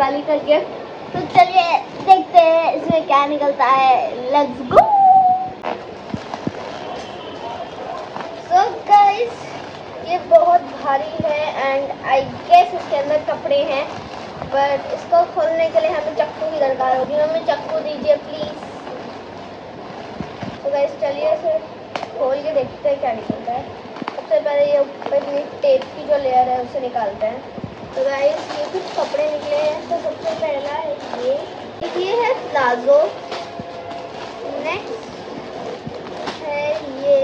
दिवाली का गिफ्ट। तो चलिए देखते हैं इसमें क्या निकलता है। Let's go. सो गाइस, ये बहुत भारी है एंड आई गेस इसके अंदर कपड़े हैं, बट इसको खोलने के लिए हमें चक्कू की दरकार होगी। हमें चक्कू दीजिए प्लीज। तो गाइस चलिए इसे खोल के देखते हैं क्या निकलता है। सबसे पहले ये ऊपर की टेप की जो लेयर है उसे निकालते हैं। तो गाइस ये कुछ कपड़े निकले हैं। तो सबसे पहला है ये है प्लाजो। नेक्स्ट है ये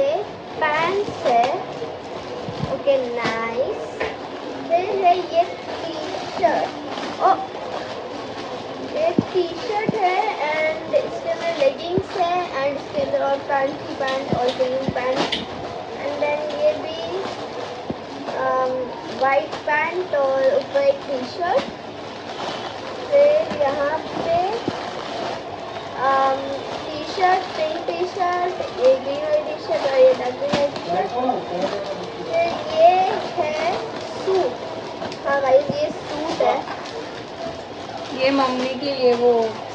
पैंट्स है। Okay nice. फिर है ये टी शर्ट। ओ ये टी शर्ट है एंड इसके अंदर लेगिंग्स है एंड इसके अंदर और पैंट और ग्रीन पैंट एंड देन ये भी वाइट पैंट और ऊपर एक टी शर्ट। फिर यहाँ पे T shirt, pink T shirt, ये ग्रीन वाली टी शर्ट और ये डार्क ग्रीन वाली टी शर्ट। फिर ये है सूट। हाँ गाइस ये सूट है। ये मम्मी के लिए वो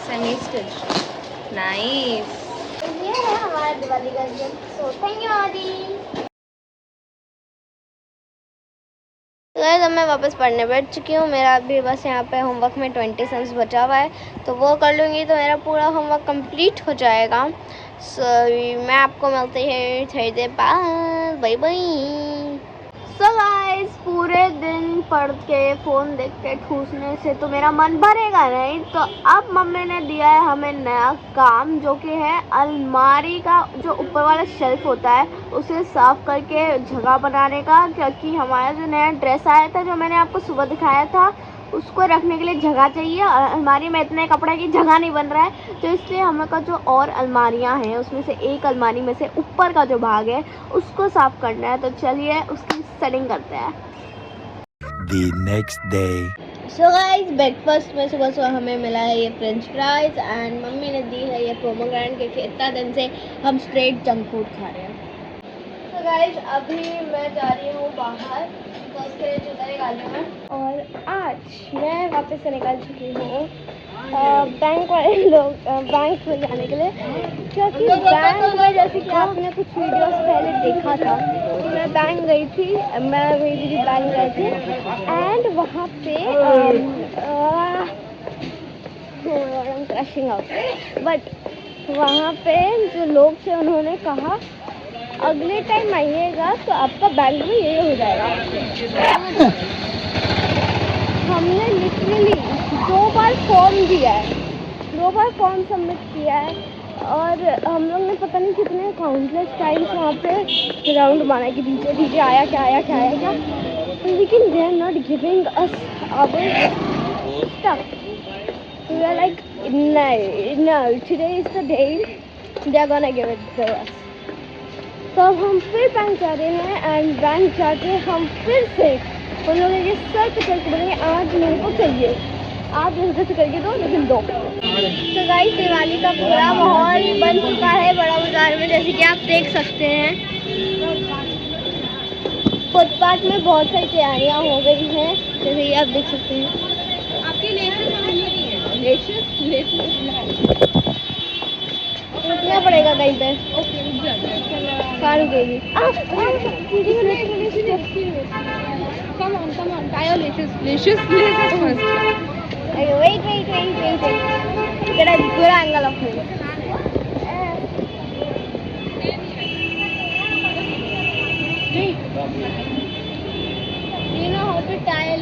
सेमी स्टिच। नाइस। ये है हमारा दिवाली का गिफ्ट। सो थैंक यू आदि। तो मैं वापस पढ़ने बैठ चुकी हूँ। मेरा अभी बस यहाँ पे होमवर्क में 20 सम्स बचा हुआ है, तो वो कर लूँगी तो मेरा पूरा होमवर्क कंप्लीट हो जाएगा। सो मैं आपको मिलती है थोड़ी देर बाद। Bye bye. सो गाइस, पूरे दिन पढ़ के फ़ोन देख के ठूसने से तो मेरा मन भरेगा नहीं। तो अब मम्मी ने दिया है हमें नया काम, जो कि है अलमारी का जो ऊपर वाला शेल्फ होता है उसे साफ़ करके जगह बनाने का। क्योंकि हमारा जो नया ड्रेस आया था, जो मैंने आपको सुबह दिखाया था, उसको रखने के लिए जगह चाहिए और अलमारी में इतने कपड़े की जगह नहीं बन रहा है। तो इसलिए हम लोग का जो और अलमारियां हैं उसमें से एक अलमारी में से ऊपर का जो भाग है उसको साफ़ करना है। तो चलिए उसकी सेटिंग करते हैं। The next day. So guys, breakfast में सुबह हमें मिला है ये फ्रेंच फ्राइज एंड मम्मी ने दी है ये पोमोग्रेनेट, क्योंकि इतना दिन से हम स्ट्रेट जंक फूड खा रहे हैं। तो गाइस अभी मैं जा रही हूँ बाहर, तो उसके लिए जूता निकालने में। और आज मैं वापस से निकाल चुकी हूँ बैंक वाले लोग बैंक में जाने के लिए। क्योंकि बैंक में, जैसे कि आपने कुछ वीडियोस पहले देखा था, तो मैं बैंक गई थी, मैं मेरी दीदी बैंक गए थे एंड वहाँ पे क्रशिंग आउट, बट वहाँ पे जो लोग थे उन्होंने कहा अगले टाइम आइएगा तो आपका बैंक में ये हो जाएगा। हमने लिटरली 2 बार फॉर्म दिया है, 2 बार फॉर्म सबमिट किया है और हम लोग ने पता नहीं कितने काउंटलेस टाइम्स वहाँ पे राउंड मारा कि दीजिए आया क्या, लेकिन they are not giving us our stuff. We are like no, today is the day they are gonna give it to us। तो अब हम फिर बैंक जा रहे हैं एंड बैंक जाके हम फिर से उन लोगों के सर पे चल के बोलेंगे आज मेरे को चाहिए, आप जल्दी से करके दो, लेकिन दो। तो गाइस दिवाली का पूरा माहौल बन चुका है बड़ा बाजार में, जैसे कि आप देख सकते हैं। फुटपाथ में बहुत सारी तैयारियां हो गई हैं, जैसे कि आप देख सकते हैं। आपकी लेसेस रुकना पड़ेगा कहीं पे। कहाँ रुकेगी? Come on, tie your laces first. Okay, wait. Get a good angle of me. Do you know how to tie a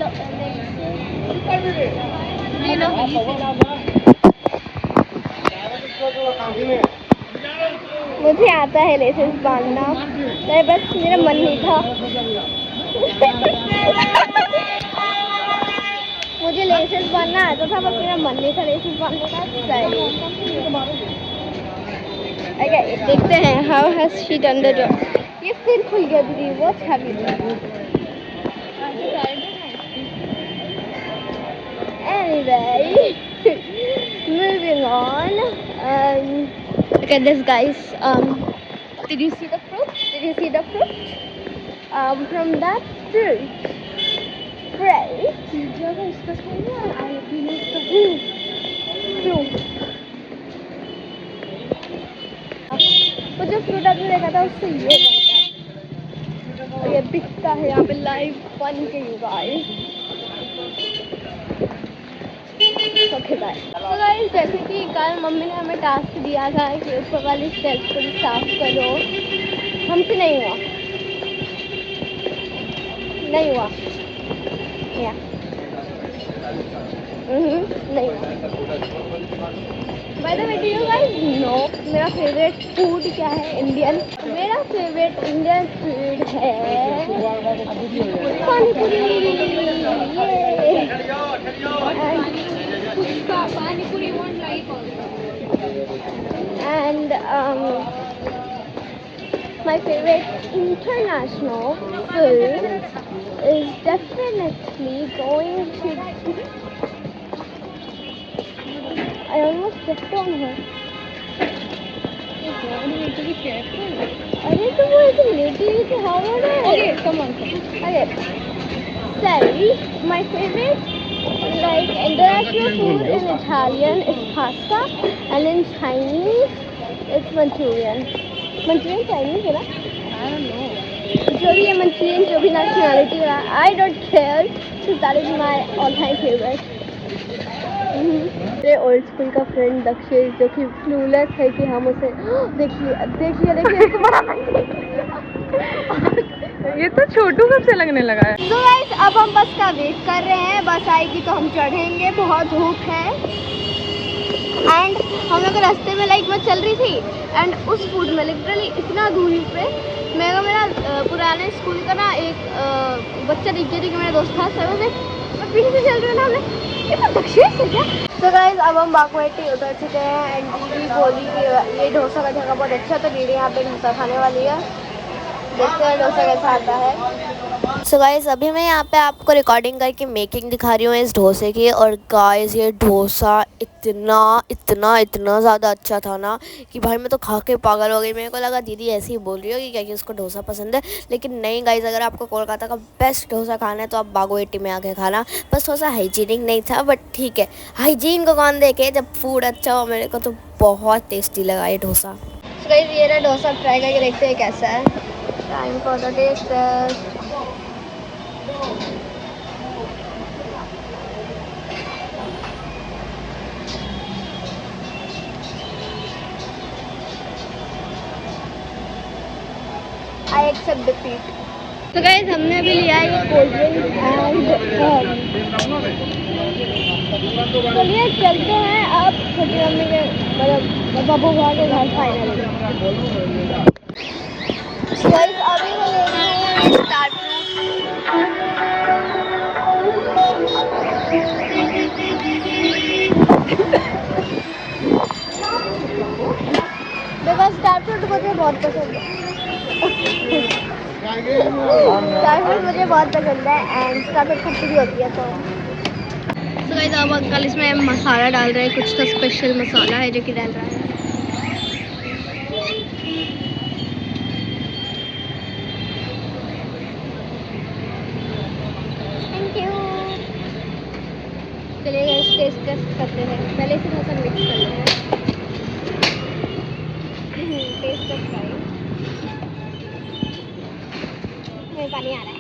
मुझे आता है लेसेस बांधना, तो बस मेरा मन नहीं था। मुझे लेसेस बांधना आता था, बस मेरा मन नहीं था लेसेस बांधने का। Okay, देखते हैं how has she done the job। ये फिर खुल गया दीदी, बहुत heavy. Anyway, moving on। Look at this, guys। Did you see the fruit? From that fruit Right? Pizza का इसका स्टाइल है और आलपीनो का। True. वो जो फ्रूट आपने देखा था उससे ये बनता है और ये बिकता है यहाँ पे लाइव बन के यू गाइस। Okay bye. तो गाइस जैसे कि कल मम्मी ने हमें टास्क दिया था कि ऊपर वाली स्टेप्स को साफ करो, हमसे नहीं हुआ या नहीं हुआ। By the way do you guys know मेरा फेवरेट फूड क्या है इंडियन? मेरा फेवरेट इंडियन फूड है पानी पूरी। पानी पूरी one like And my favorite international food is definitely going to be... I almost stepped on her. अरे तो वो ऐसे लेटी हुई थी हवा में। Okay, come on. Okay. Sorry, my favorite like international food in Italian is pasta and in Chinese it's Manchurian. Manchurian Chinese है ना? I don't know. जो भी है Manchurian, जो भी nationality का, I don't care because that is my all-time favorite. मेरे old school का फ्रेंड दक्षेश जो कि क्लूलेस है कि हम उसे देखिए इसको बनाना ये तो छोटू कब से लगने लगा है। तो गाइस अब हम बस का वेट कर रहे हैं, बस आएगी तो हम चढ़ेंगे, बहुत धूप है। एंड हम लोग रास्ते में लाइक मैं चल रही थी एंड उस फूड में लिटरली इतना दूरी पे मेरा पुराने स्कूल का ना एक बच्चा दिख गया कि मेरा दोस्त था, सर से मैं पीछे से चल रही हूँ ना, हमने ये तो दक्षेश है क्या? तो गाइस अब हम बागवाटी उतर चुके हैं एंड दीदी बोली कि ये डोसा का जगह बहुत अच्छा, तो दीदी यहाँ पे डोसा खाने वाली है, देखते हैं डोसा कैसा आता है। सो गाइस अभी मैं यहाँ पे आपको रिकॉर्डिंग करके मेकिंग दिखा रही हूँ इस डोसे की। और गाइस ये डोसा इतना ज़्यादा अच्छा था ना कि भाई मैं तो खा के पागल हो गई। मेरे को लगा दीदी ऐसे ही बोल रही होगी क्या कि उसको डोसा पसंद है, लेकिन नहीं गाइस, अगर आपको कोलकाता का बेस्ट डोसा खाना है तो आप बागोएटी में आके खाना। बस थोड़ा सा हाइजीनिक नहीं था बट ठीक है, हाइजीन को कौन देखे जब फूड अच्छा हो। मेरे को तो बहुत टेस्टी लगा ये डोसा। सो गाइस ये रहा डोसा, ट्राई करके देखते हैं कैसा है। Time for the test test. I accept defeat. तो गाइस हमने अभी लिया है ये कोल्ड ड्रिंक एंड चलिए चलते हैं अब छोटी मम्मी के मतलब बाबू भाई के घर फाइनली। गाइस अभी हम ले रहे हैं स्टार देखो स्टार फ्रूट मुझे बहुत पसंद है। स्टार फ्रूट मुझे बहुत पसंद है एंड स्टार फ्रूट खट्टी भी होती है। तो गाइस अब अंकल इसमें मसाला डाल रहे हैं, कुछ तो स्पेशल मसाला है जो कि डाल रहा है। Thank you. चलिए गाइस टेस्ट करते हैं, पहले से थोड़ा सा मिक्स कर लेते हैं। टेस्ट में पानी आ रहा है।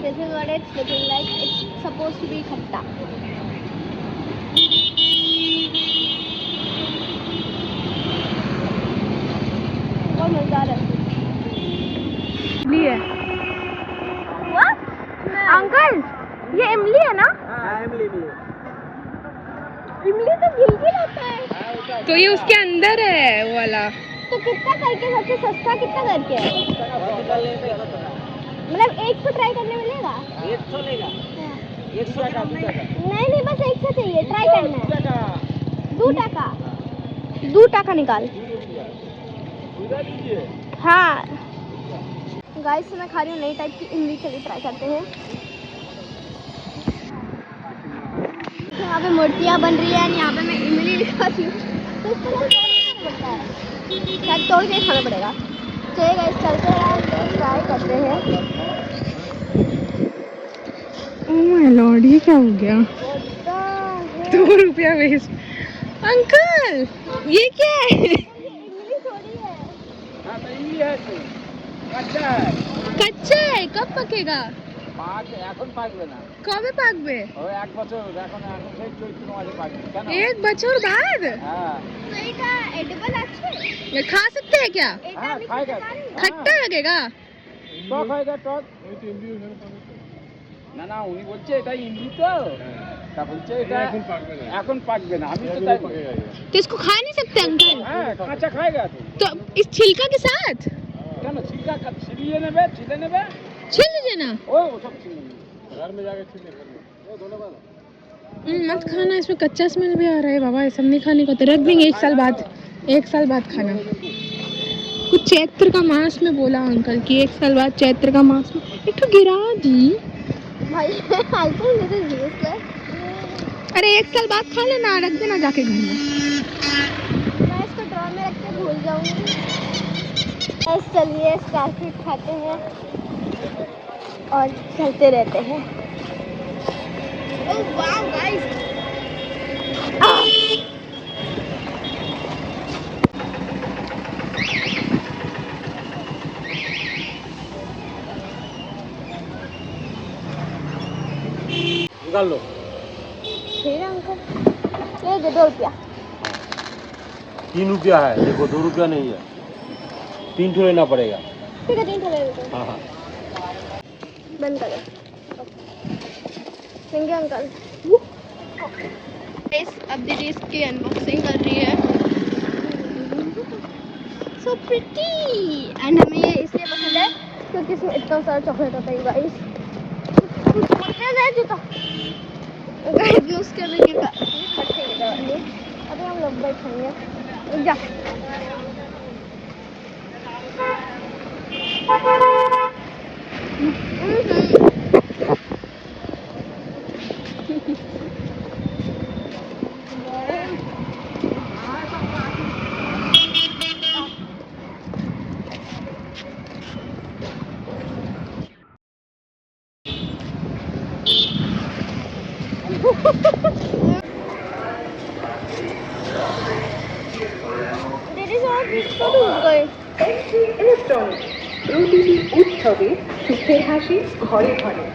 This is what it's looking like. It's supposed to be खट्टा। बहुत मजेदार है। इमली है। What? अंकल ये इमली है ना? इमली तो गिलगिल होता है। तो ये उसके अंदर है वो वाला। तो कितना करके सबसे सस्ता कितना करके है? मतलब एक को ट्राई करने मिलेगा? 100 लेगा। 100 का नहीं बस एक से चाहिए, ट्राई करना है। 2 टका 2 टका निकाल। हाँ गाइस मैं खा रही हूँ नई टाइप की इमली, चलिए ट्राई करते हैं। यहाँ पे मूर्तियाँ बन रही है, यहाँ पे मैं इमली दिखाती हूँ तो इसको पड़ता है, शायद तोड़ के खाना पड़ेगा। चलिए गाइस चलते हैं तो ट्राई करते हैं। ओह माय गॉड, ये क्या हो गया? है 2 रुपया वेस्ट। अंकल ये क्या है? इमली थोड़ी है। हाँ तो ये है तो कच्चा है। कच्चा है, कब पकेगा? পাক এখন পাকবে না। कब पाकबे? ওই 1 বছর এখন সেই চৈত্র মাসে পাকবে। কেন? 1 बছर बाद? হ্যাঁ। तो এটা एडिबल আছে? मैं खा सकते हैं क्या? এটা হ্যাঁ আমি খাইগা। খেতে পারি? खट्टा लगेगा? টক খাইগা টক। না না উনি বলছে এটা ইমলি তো। তা বলছে এটা এখন পাকবে না। আমি তো তাই বলি। तो इसको खा नहीं सकते अंकल? হ্যাঁ কাঁচা খাইগা তো। तो इस छिलका के साथ কেন ছিলকা ছিলিয়ে নেবে ছিলে নেবে। छिल लीजिए ना। ও সব ছিলে নেবে। घर में जाके छिले घर में। ओ धन्यवाद। मत खाना, इसमें कच्चा स्मेल भी आ रहा है बाबा, ये सब नहीं खाने को। तो रख देंगे 1 साल बाद खाना। कुछ चैत्र का मास में बोला अंकल कि 1 साल बाद चैत्र का मास में। एक तो गिरा दी। भाई आईफोन दिस इज यूजलेस। अरे 1 साल बाद खा लेना, रख देना जाके घर में। मैं इसको ड्रॉ में रख के भूल जाऊंगी। बस चलिए स्टार फ्रूट खाते हैं और चलते रहते हैं। ओह वाओ गाइस, निकाल लो। फिर अंकल ये दे 2 रुपया। 3 रुपया है, देखो 2 रुपया नहीं है, 3 ठो लेना पड़ेगा। ठीक है 3 ठो ले लेते हैं। हाँ हाँ। बंद करो। Thank you uncle. अब दीदी इसकी अनबॉक्सिंग कर रही है। So pretty. एंड हमें ये इसलिए पसंद है क्योंकि इसमें इतना सारा चॉकलेट होता है गाइस। जूता गाइस यूज करने के बाद अभी हम लोग बैठेंगे। जा दीदी साहब इसको ढूंढ गए। ইলেকট্রনিক প্রতিটি উৎসবে সুখের হাসি ঘরে ঘরে।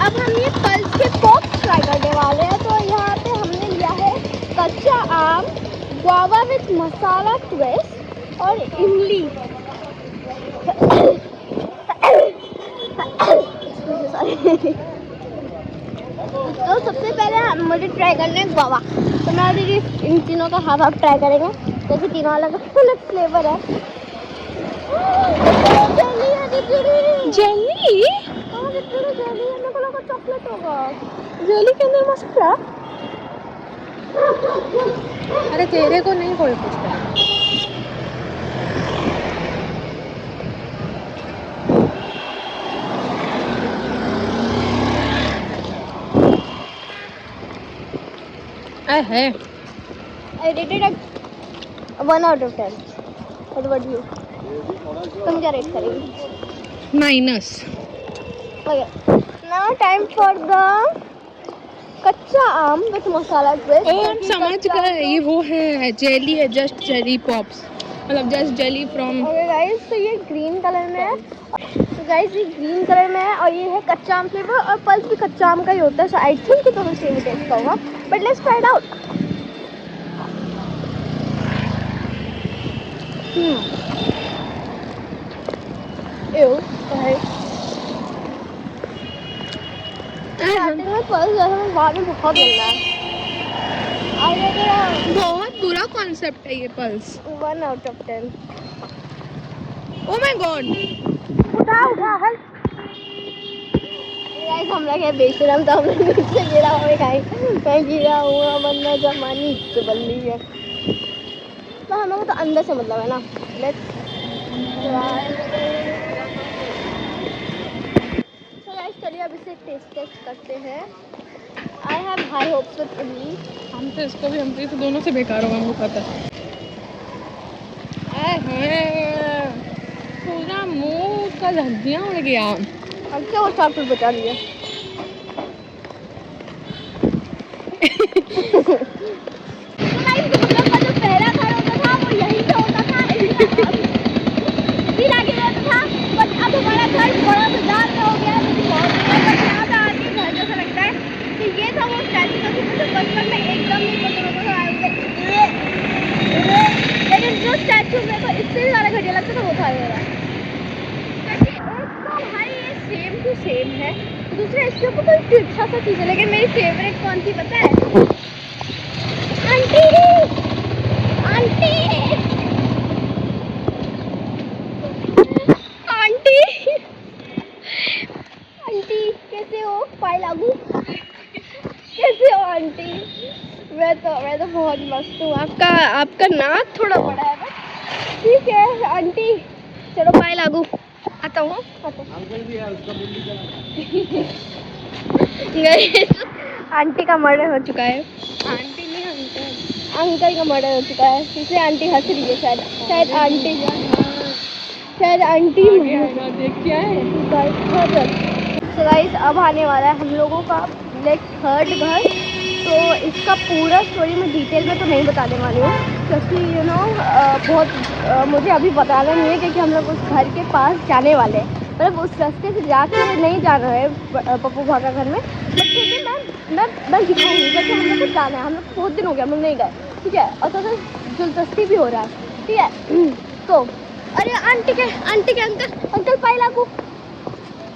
अब हम ये पल्स के पॉप्स ट्राई करने वाले हैं। तो यहाँ पे हमने लिया है कच्चा आम, गुआवा विथ मसाला ट्विस्ट और इमली। तो सबसे पहले मुझे ट्राई करना है गुआवा। तो मैं दीदी इन तीनों का हाफ हाफ ट्राई करेंगे क्योंकि तीनों अलग अलग फ्लेवर है। जेली है दीदी। जेली? हाँ दीदी जेली है, मेरे को लगा चॉकलेट होगा। जेली के अंदर मसाला? अरे तेरे को नहीं कोई पूछता। है I rated it 1 out of 10. What about you? तुम क्या रेट करेगी? Minus. Okay. Now time for the कच्चा आम विथ मसाला ट्विस्ट। ओ हम समझ गए, ये वो है जेली है, जस्ट जेली पॉप्स, मतलब just jelly from. Okay guys, तो ये ग्रीन कलर में है। तो गाइस ये ग्रीन कलर में है और ये है कच्चा आम फ्लेवर और पल्स भी कच्चा आम का ही होता है। सो आई थिंक कि तुम्हें सेम टेस्ट का होगा, but let's try it out. Starting में पल्स जैसा में बाद में बहुत गंदा है। आई रेटेड बहुत बुरा कॉन्सेप्ट है ये pulse. 1 out of 10। Oh my God, उठा हेल्प। गाइस हम लोग है बेशरम, तो हम लोग नीचे गिरा हुआ है गाइस। मैं गिरा हुआ वरना जमानी से बल्ली है। तो हम लोग तो अंदर से मतलब है ना। लेट्स तो गाइस चलिए अब इसे टेस्ट करते हैं। I have high hopes with इमली। हम तो दोनों से बेकार होगा, हमको पता है। पूरा मुंह का धज्जियां उड़ गया। अच्छा वो चाकू बचा लिया। जो पहला घर होता था वो यहीं पे होता था, फिर आगे होता था, बट अब हमारा घर बड़ा बाजार में हो गया है, बट यहाँ पे आके घर जैसा लगता है। तो ये था वो स्टैचू जो कि मुझे बचपन में एकदम नहीं पसंद होता था। लेकिन जो स्टैचू मेरे को इससे भी ज़्यादा घटिया लगता था वो था ये वाला। क्योंकि एक तो भाई ये सेम टू सेम है, दूसरा इसके ऊपर कोई तिरछा सा चीज़ है। लेकिन मेरी फेवरेट कौन सी पता है? आंटी आंटी आंटी आंटी कैसे हो? पाए लागू कैसे हो आंटी? मैं तो बहुत मस्त हूँ। आपका नाक थोड़ा बड़ा है बस ठीक है आंटी। चलो पाए लागू। आता हूँ अंकल भी है उसका बिल्ली का। आंटी का मर्डर हो चुका है। आंटी नहीं अंकल। अंकल का मर्डर हो चुका है, इसलिए आंटी हंस रही है। शायद आंटी देख क्या है। So guys, अब आने वाला है हम लोगों का लाइक थर्ड घर। तो इसका पूरा स्टोरी मैं डिटेल में तो नहीं बताने वाली हूँ, क्योंकि यू नो बहुत मुझे अभी बताना नहीं है, क्योंकि हम लोग उस घर के पास जाने वाले हैं। मतलब उस रास्ते से जाके नहीं जाना है पप्पू भाई का घर में, बट फिर भी मैं दिखाऊंगी, क्योंकि हम लोग को जाना है। हम लोग बहुत दिन हो गया हम लोग नहीं गए, ठीक है। और थोड़ा दिलचस्पी भी हो रहा है, ठीक है। तो अरे आंटी के अंकल पाई लागू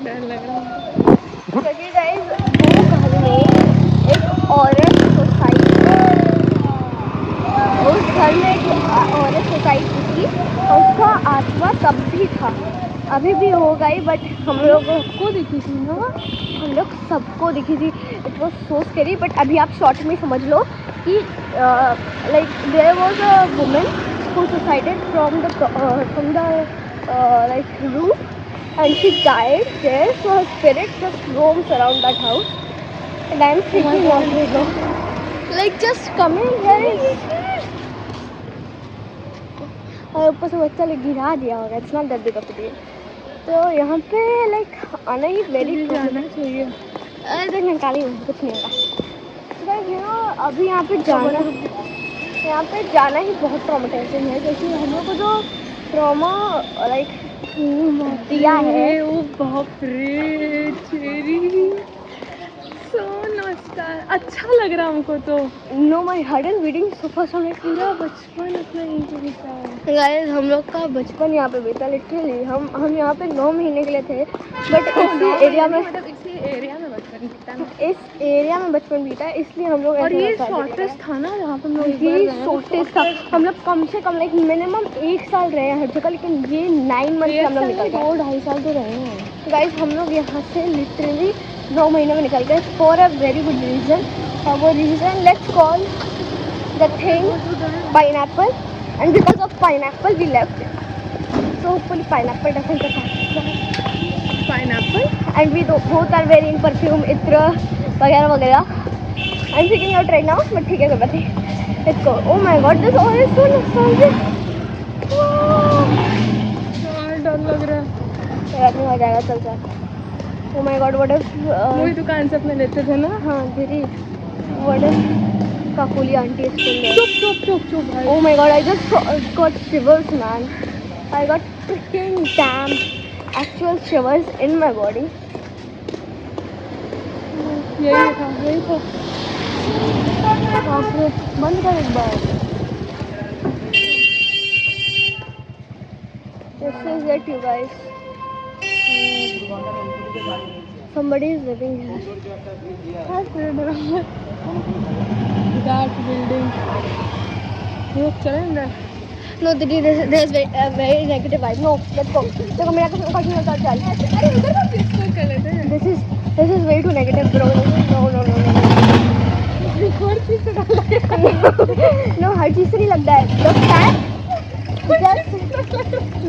डर लग रहा है। क्योंकि गाइस वो घर में एक औरत सोसाइटी, उस घर में एक औरत सोसाइटी थी, और उसका आत्मा तब भी था, अभी भी होगा ही, बट हम लोगों को दिखी थी ना, हम लोग सबको दिखी थी। It was so scary. But अभी आप शॉर्ट में समझ लो कि like there was a woman who suicided from the like roof, and she died there, so her spirit just roams around that house, and I am freaking out. Like just coming here, और ऊपर से बच्चा लोग गिरा दिया होगा। It's not that big of a deal. तो यहाँ पे लाइक आना ही वेरी जाना चाहिए। अरे देख निकाली हूँ, कुछ नहीं होगा। तो यू नो अभी यहाँ पे जाना ही बहुत ट्रॉमेटाइजिंग है, क्योंकि हम लोग को जो ट्रॉमा लाइक दिया है। ओ बाप रे चेरी, सो नॉस्टैल्जिक। अच्छा लग रहा हमको तो। No my heart is beating so fast. पूरा बचपन अपना यहीं पे बीता है। गाइस हम लोग का बचपन यहाँ पे बीता लिटरली। हम यहाँ पे 9 महीने के लिए थे, बट इस एरिया में बचपन बीता ना। इस एरिया में बचपन बीता है, इसलिए हम लोग और ऐसे ये बता देते हैं। शॉर्टेस्ट था ना जहाँ पे हम लोग ये शॉर्टेस्ट था। हम लोग कम से कम लाइक मिनिमम 1 साल रहे हैं हर जगह, लेकिन ये 9 मंथ से हम लोग निकल गए। 2-2.5 साल तो रहे हैं गाइस हम लोग यहाँ से लिटरली 9 महीने में निकल गए for a very good reason. और वो reason let's call the thing pineapple, and because of pineapple we left. So hopefully pineapple doesn't get attacked. Pineapple and we both are very in perfume, इत्र वगैरह वगैरह। I am freaking out right now, but ठीक है कोई बात नहीं। Let's go. Oh my god this all is so nostalgic. डर लग रहा है। रात में हो जाएगा, चल चल। ओह माय गॉड व्हाट इफ वही दुकान से अपने लेते थे ना। हाँ दीदी what if Kakuli aunty is still there? चुप भाई। Oh my god, I just got shivers, man. I got freaking damn actual shivers in my body. यही था। बाप रे, बंद कर एक बार। This is it, you guys. Somebody is living here. That building. रुक चले अंदर। No, Didi, there's very negative vibe. No, let's go. देखो मेरा कुछ फर्क नहीं होता, चल। अरे उधर का पिक्चर कर लेते हैं। This is way too negative, bro. No. हर चीज से डर लगेगा। No, हर चीज से नहीं लगता है। The fact,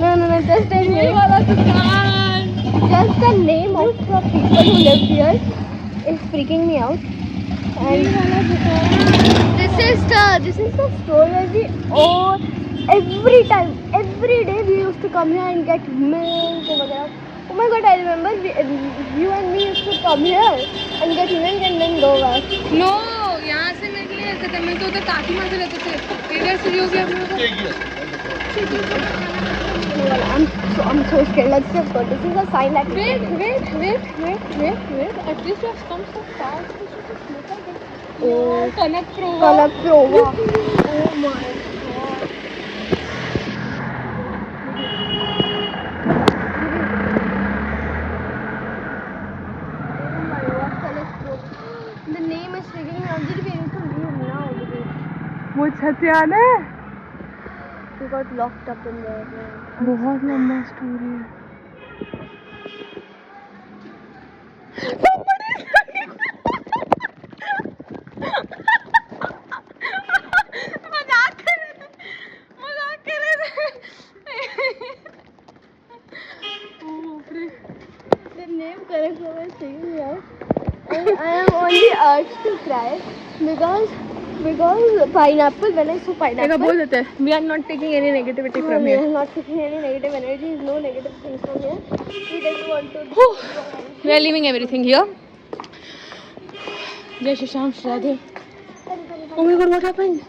no, just the ये name, वाला दुकान। just the name of the people who live here is freaking me out. ये And वाला दुकान। this is the store where we all every time, every day we used to come here and get milk and वगैरह. Oh my god, I remember you and me used to come here and get milk and then go back. No यहाँ से मिलके नहीं रहते थे, मैं तो उधर काकी माँ से रहते थे. इधर से जो भी हम लोग I'm so scared. Let's just go. This is a sign that. wait. At least you have come so fast. You should just look at it. Oh, Kanak Prova. Kalaprova. Oh my god. The name is freaking me out. Did we need to leave now? वो छत याद है? We got locked up in there. बहुत लंबा story है. मजाक कर रहे थे. The name correct was freaking me out. I am on the urge to cry because pineapple. When I saw देखा pineapple. बोल देते हैं. We are not taking any negativity from We here. are not taking any negative energies, no negative things from here. We just want to. We are leaving everything here. Jai Shri Shyam Shri Radhe. Oh my god, what happened?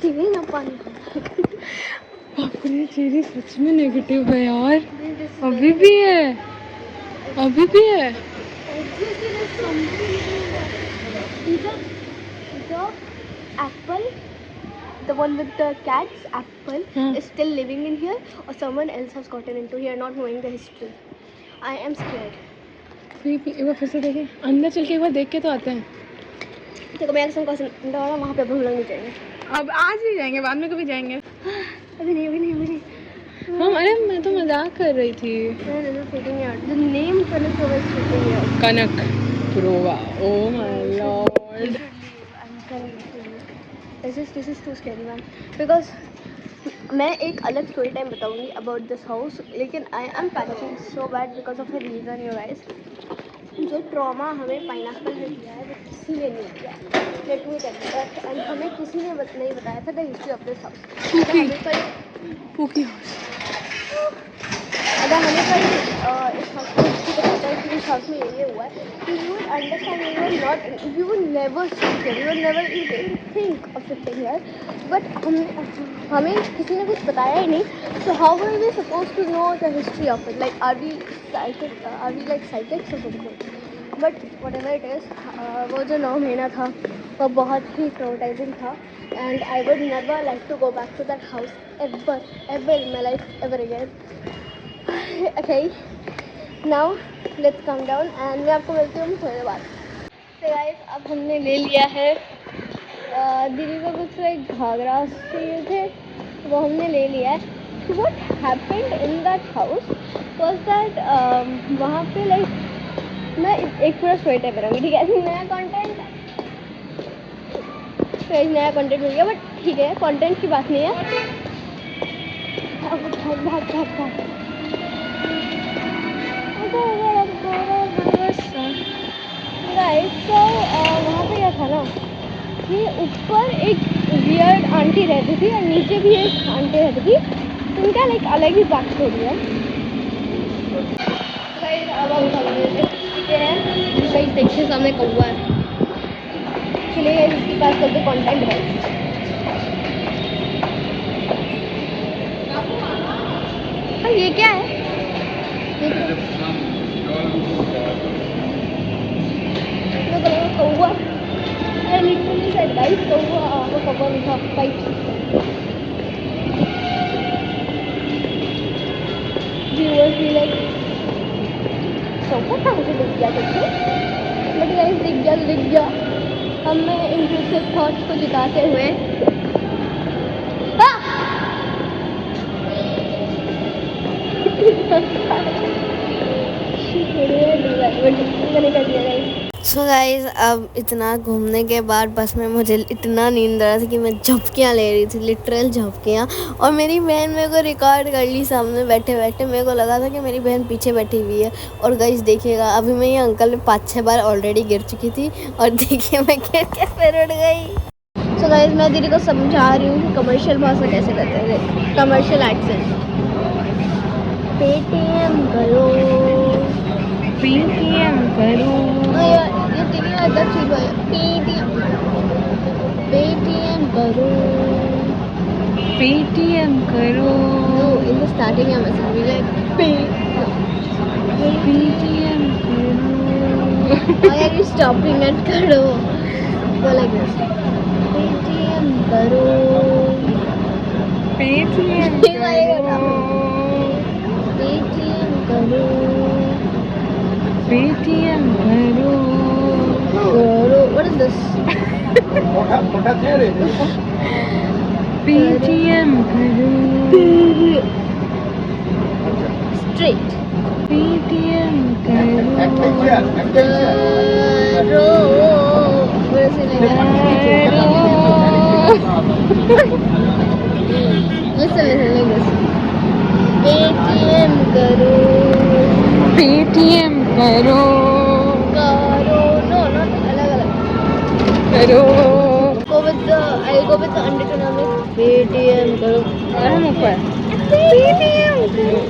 ठीक है ना पानी. बाप रे, cherry सच में negative है यार. अभी भी है. The apple, the one with the cats, apple, is still living in here, or someone else has gotten into here, not knowing the history. I am scared. एक बार फिर से देखें. अंदर चल के एक बार देख के तो आते हैं. देखो मैं एक्शन कौन वहाँ पे हम लोग नहीं जाएंगे. अब आज नहीं जाएंगे, बाद में कभी जाएंगे. अभी नहीं. हम अरे मैं तो मजाक कर रही थी. The name Kanak Prova is freaking me out. Kanak प्रोवा. Oh my lord. This is too scary man. Because मैं एक अलग स्टोरी टाइम बताऊंगी अबाउट दिस हाउस, लेकिन I am panicking so bad because of a reason you guys. जो trauma हमें pineapple ने दिया है वो किसी ने नहीं दिया. Let me tell you that. And हमें किसी ने नहीं बताया था the history of this house. Pookie अगर हमें कल इस हाउस को बताता है कि इस हाउस में ये हुआ है, तो you will understand. You will never sit here, you will never even think of sitting here. But हमें किसी ने कुछ बताया ही नहीं. So how were we suppose to know the history of it. Like are we like psychics or something. But whatever it is, वो जो 9 महीना था वो बहुत ही ट्रॉमेटाइजिंग था. And I would never like to go back to that house ever in my life ever again. Okay, now let's come down and मैं आपको मिलती हूँ थोड़ी देर बाद. तो गाइस अब हमने ले लिया है दीदी को कुछ लाइक घाघरा चाहिए थे, वो हमने ले लिया है. So what happened in that house was that वहाँ पे लाइक मैं एक पूरा स्टोरी टाइप करूँगी. ठीक है, नया कंटेंट मिल गया. बट ठीक है, कंटेंट की बात नहीं है. भाग गाइस. तो वहाँ पे क्या था ना कि ऊपर एक वियर्ड आंटी रहती थी और नीचे भी एक आंटी रहती थी. तो उनका लाइक अलग ही बैक स्टोरी है. गाइस अब हम देखिए सामने कौवा है. चलिए गाइस इसके पास करते कंटेंट है. ये क्या है? कौवा. I literally said guys कौवा. वो कौवा भी था. पाइप व्यूअर्स भी लाइक कौवा था. मुझे दिख गया कुछ, बट गाइस दिख गया. हम मैं इंक्लूसिव थॉट्स को जिताते हुए सो गाइज अब इतना घूमने के बाद बस में मुझे इतना नींद आ रहा था कि मैं झपकियाँ ले रही थी, लिटरल झपकियाँ। और मेरी बहन मेरे को रिकॉर्ड कर ली सामने बैठे बैठे। मेरे को लगा था कि मेरी बहन पीछे बैठी हुई है। और गाइज देखिएगा अभी मैं ये अंकल में 5-6 बार ऑलरेडी गिर चुकी थी और देखिए मैं गिर के फिर उठ गई। सो गाइज मैं दीदी को समझा रही हूँ कि कमर्शियल भाषा कैसे करते हैं, कमर्शियल एक्सेंट। पेटीएम करो, पेटीएम करो, ये तेरी आदत थी भाई। पेटीएम करो, पेटीएम करो, no in the starting I'm saying like Paytm करो। why are you stopping at करो, go like this, पेटीएम करो, पेटीएम करो, पेटीएम करो, पेटीएम करो, करो, what is this, पेटीएम करो, straight, पेटीएम करो, करो, वैसे लगा, listen like this, पेटीएम करो, पेटीएम करो, करो, no not अलग अलग, करो। I'll go with the undertone of it, Paytm करो, और हम ऊपर पेटीएम करो,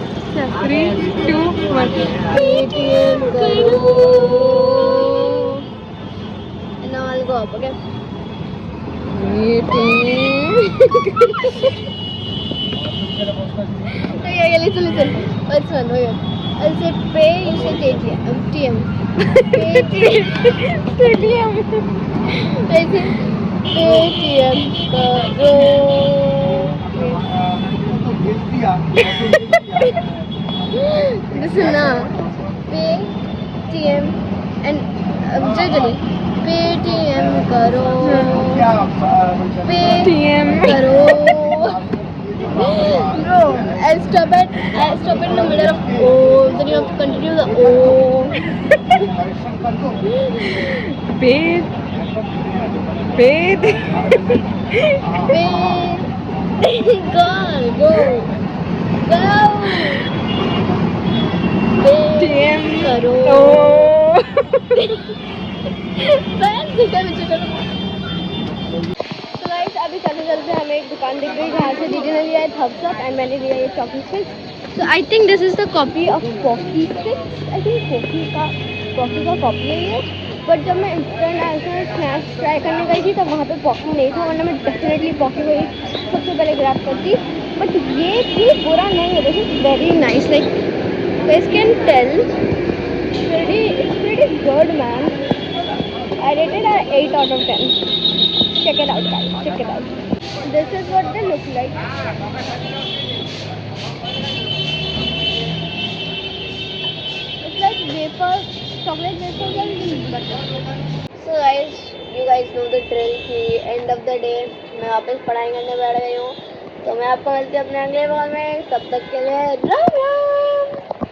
3, 2, 1। पेटीएम करो, and now I'll go up, okay? Okay, listen. What's one? Okay. I'll say pay, you say TM. Paytm I say PayTM करो. Listen now. PayTM and jajali. PayTM करो. TM करो. Bro, I'll stop in the middle of O. Then you have to continue the O. Pet pet Go. TM करो. ओ तो guys अभी चलते चलते हमें एक दुकान दिख गई जहाँ से दीदी ने लिया है थम्स अप एंड मैंने लिया ये chocolate sticks. So I think this is the copy of Pocky sticks. I think Pocky का कॉपी है ये। बट जब मैं इंटरनेशनल स्नैक्स ट्राई करने गई थी तब वहाँ पे पॉकी नहीं था, वरना मैं डेफिनेटली पॉकी को सबसे पहले ग्रैब करती। बट ये भी बुरा नहीं है, this is very nice, like guys can tell it's pretty good, man. I rated an 8 out of 10. Check it out, guys. Check it out. This is what they look like. It's like wafers, chocolate wafers and butter. So guys, you guys know the drill कि end of the day मैं वापस पढ़ाई करने बैठ गई हूँ। तो मैं आपको मिलती हूँ अपने अगले व्लॉग में। तब तक के लिए राम राम।